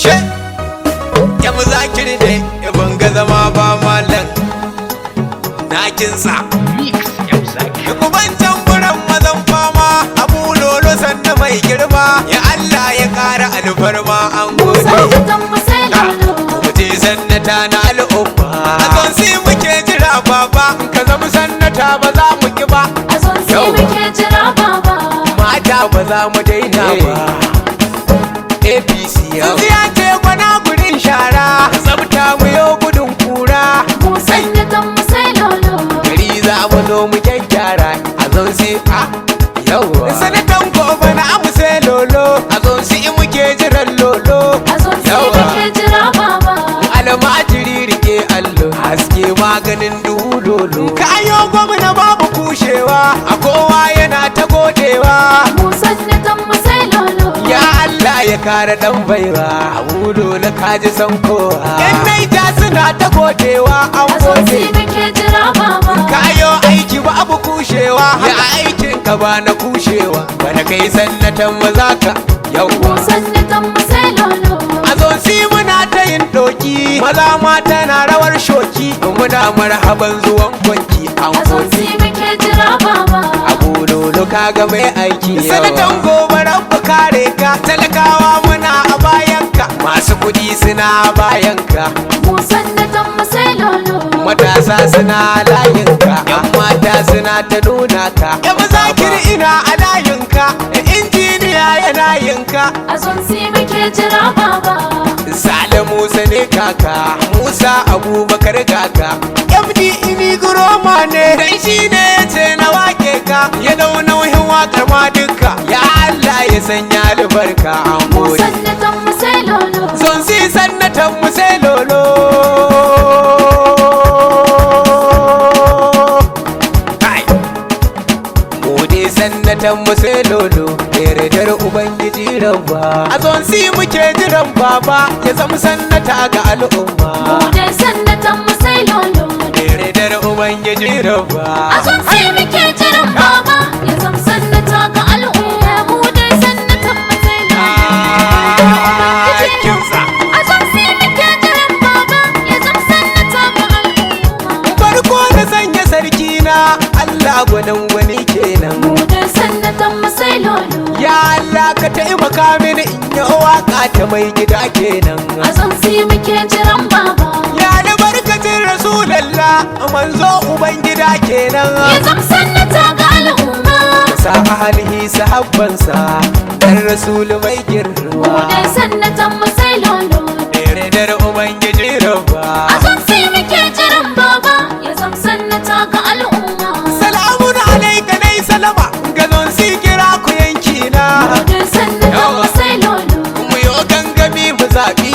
she ya muzakir ne ban ga zama ba malam na kinsa kuban tamburan mazan fama abu lolo sanda mai girma ya Allah ya kara alfarma an gode muje sannata na al'umma a zon si muke jira baba ka zama sannata ba za mu ki ba a zon si muke jira baba mata ba za mu daina ba APC yau ya ce gwana gudun shara tsabta mu yau gudun kura mu sannatan mu sai lolo gari za mu zo mu gyaggyara a zon si a yau sanatan gobe na mu sai lolo a zon si muke jiran lolo a zon si muke jira baba almajiri rike allo haske maganin duhu lolo kayo gwamna babu kushewa a kowa yana ta godewa mu sannatan mu sai lolo ya Allah ya kare dan baiwa abu dole kaji san kowa yan naija suna ta godewa an a zon si gode muke jira baba kayo aiki babu kushewa ya aikin ka ba na kushewa bana kai sannatan mazaka yau mu sannatan mu sai lolo a zon si muna ta yin doki maza mata na rawar shoki muna marhaban zuwan kwanki an a zon gode si muke jira baba abu lolo kaga mai aiki sanatan gobe rabu kare ka talakawa muna a bayanka masu kudi suna a bayanka mu sannatan mu sai lolo matasa suna a layinka yan mata suna ta nuna ka yan zakir ina a layinka injiniya yana yinka a zon si muke jira baba Sale Musa ne kaka Musa Abubakar kaka MD ini guroma ne dan shi ne yace na wake ka ya dau nauyin wakar ma duka ya Allah ya sanya albarka an mu gode sannatan mu sai lolo son si sannatan mu sai lolo kai mu dai sannatan mu sai lolo yardar ubangiji rabba a son si muke jiran baba ya zama sannata ga al'umma mu dai sannatan mu sai lolo yardar ubangiji rabba a zon si muke jiran baba ya zam sannata ga al'umma mu dai sannatan mu sai aikinsa lolo a zon si muke jiran baba ya zam sannata ga al'umma farko da sanya sarki na Allah gwanin wani kenan mu dai sannatan mu sai lolo ya Allah ka taimaka mini in yi waka ta mai gida kenan a zon si muke jiran baba ya albarkacin rasulallah manzo uban gida kenan ya zam sannata ga al'umma sa ahalihi sahabbansa dan rasul mai mu girma dai sannatan mu sai lolo yardar ubangiji rabba a zon si muke jiran baba ya zam sannata ga al'umma salamun alaika nai salama gazon si kira ku yanki na mu dai sannatan mu sai lolo mu yo gangami mu zaɓi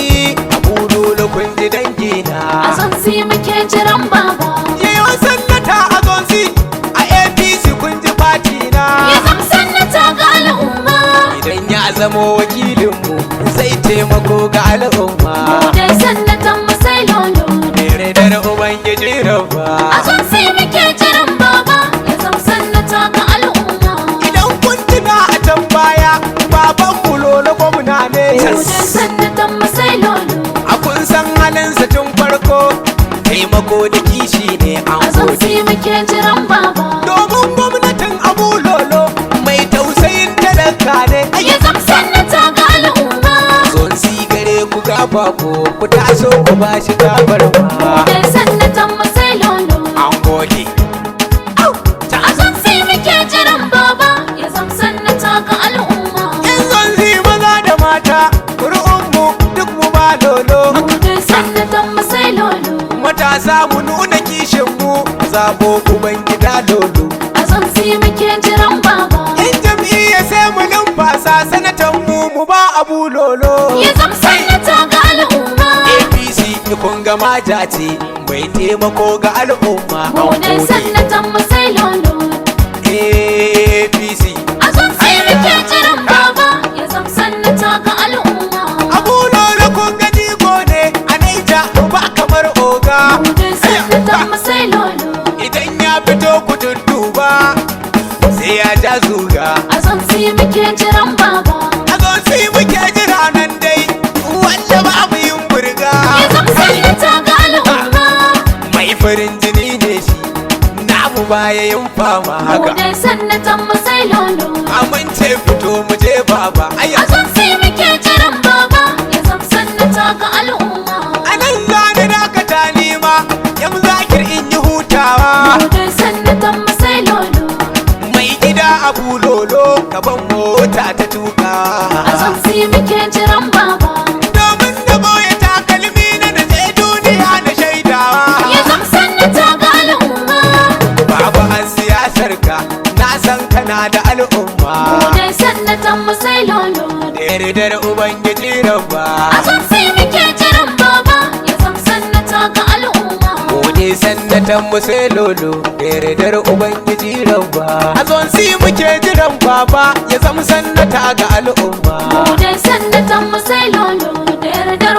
abu dole kun ji dangi na a zon si muke jiran baba yayo sannata a zonsi a APC kun ji fati na ya zam sannata ga al'umma idan ya zamo wakilinmu zai taimako ga al'umma mu dai sannatan mu sai lolo yardar ubangiji rabba a zon si muke jiran baba ya zam sannata ga al'umma idan kun tuna a can baya baban mu lolo gwamna ne mu dai sannatan mu sai lolo a kun san halinsa tun farko taimako da kishi ne an a zon gode si muke jiran baba domin gwamnatin abu lolo mai tausayin talaka ne ya zam sannata ga al'umma zon si gare ku gaba ku taso ku ba shi gabar mu ma dai sannatan mu sai lolo an gode a zon si muke jiran baba ya zam sannata ga al'umma in zon si maza da mata mu duk mu ba lolo mu dai sannatan mu sai lolo matasa mu nuna kishin mu zabo uban gida lolo a zon si muke jiran baba in jam'iyya sai mu numfasa sanatan mu ba abu lolo ya zam sannata ga al'umma APC kun ga maja ce bai taimako ga al'umma mu an dai gode sannatan mu sai lolo APC a zon si muke jiran baba ya zam sannata ga al'umma abu lolo kun ga jigo ne a naija ba kamar oga mu dai sannatan mu sai lolo idan ya fito ku tuttuba sai ya ja zuga a zon si muke jiran baba a zo sai muke jira nan dai wanda ba baya yin fama Mu haka dai sannatan mu sai lolo. amince fito mu je baba aya A son sai muke jiran baba ya zam sannata ga al'umma. anan zani dakata nima yam zakir in yi hutawa Mu dai sannatan mu sai lolo. mai gida abu lolo gaban mota ta tuka A son sai muke jiran baba domin da boye takalmi na da je duniya na shaidawa ya zam sannata ga al'umma. baba an siyasar ka na san kana da al'umma Mu dai sannatan mu sai lolo. da yardar ubangiji rabba A son sai muke jiran baba ya zam sannata ga al'umma. Gode sannatan mu sai lolo da yardar ubangiji rabba a zon si muke jiran baba ya zama sannata ga al'umma Mu dai sannatan mu sai lolo da yardar